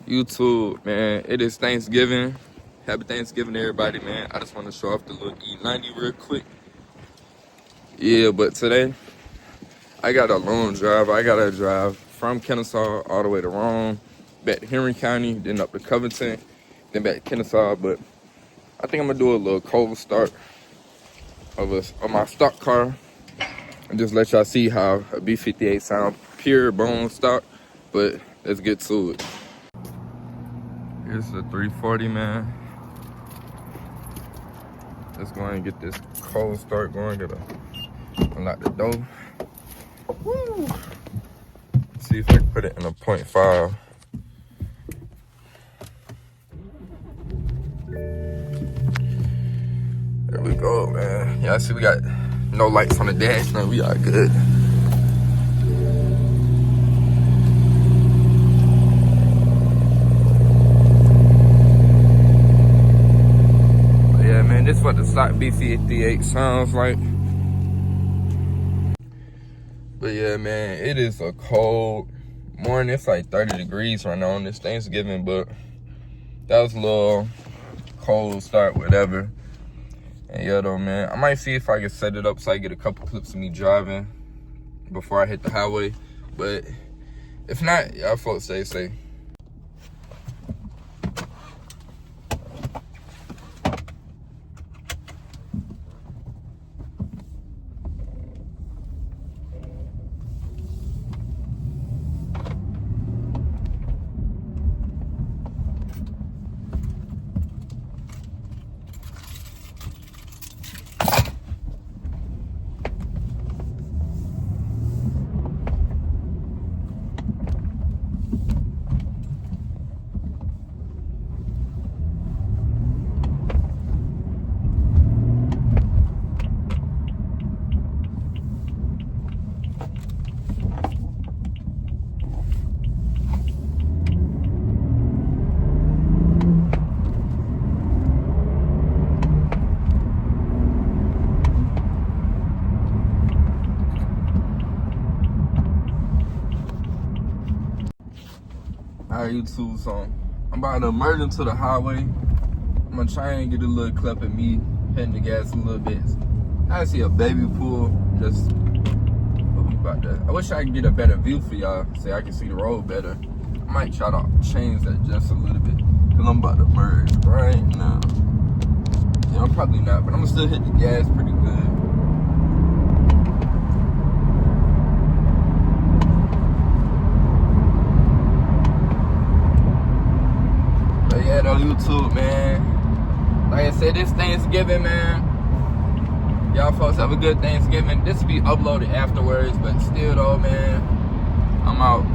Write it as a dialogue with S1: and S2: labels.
S1: YouTube, man, it is Thanksgiving. Happy Thanksgiving, everybody, man. I just want to show off the little E90 real quick. Yeah, but today, I got a long drive. I got to drive from Kennesaw all the way to Rome, back to Henry County, then up to Covington, then back to Kennesaw. But I think I'm going to do a little cold start of my stock car and just let y'all see how a B58 sound, pure bone stock. But let's get to it. Here's the 340, man. Let's go ahead and get this cold start going. Gotta unlock the door. Woo! See if I can put it in a 0.5. There we go, man. Yeah, I see we got no lights on the dash, man. We are good. This is what the stock B58 sounds like. But yeah, man, it is a cold morning. It's like 30 degrees right now on this Thanksgiving, but that was a little cold start, whatever. And yeah, though, man, I might see if I can set it up so I get a couple clips of me driving before I hit the highway. But if not, y'all folks stay safe. Alright, YouTube, so I'm about to merge into the highway. I'm gonna try and get a little clip of me hitting the gas a little bit. I see a baby pool, just what we about to. I wish I could get a better view for y'all, so I can see the road better. I might try to change that just a little bit, cause I'm about to merge right now. Yeah, I'm probably not, but I'm gonna still hit the gas pretty good. Yeah, though, YouTube, man. Like I said, this Thanksgiving, man. Y'all folks have a good Thanksgiving. This will be uploaded afterwards, but still, though, man, I'm out.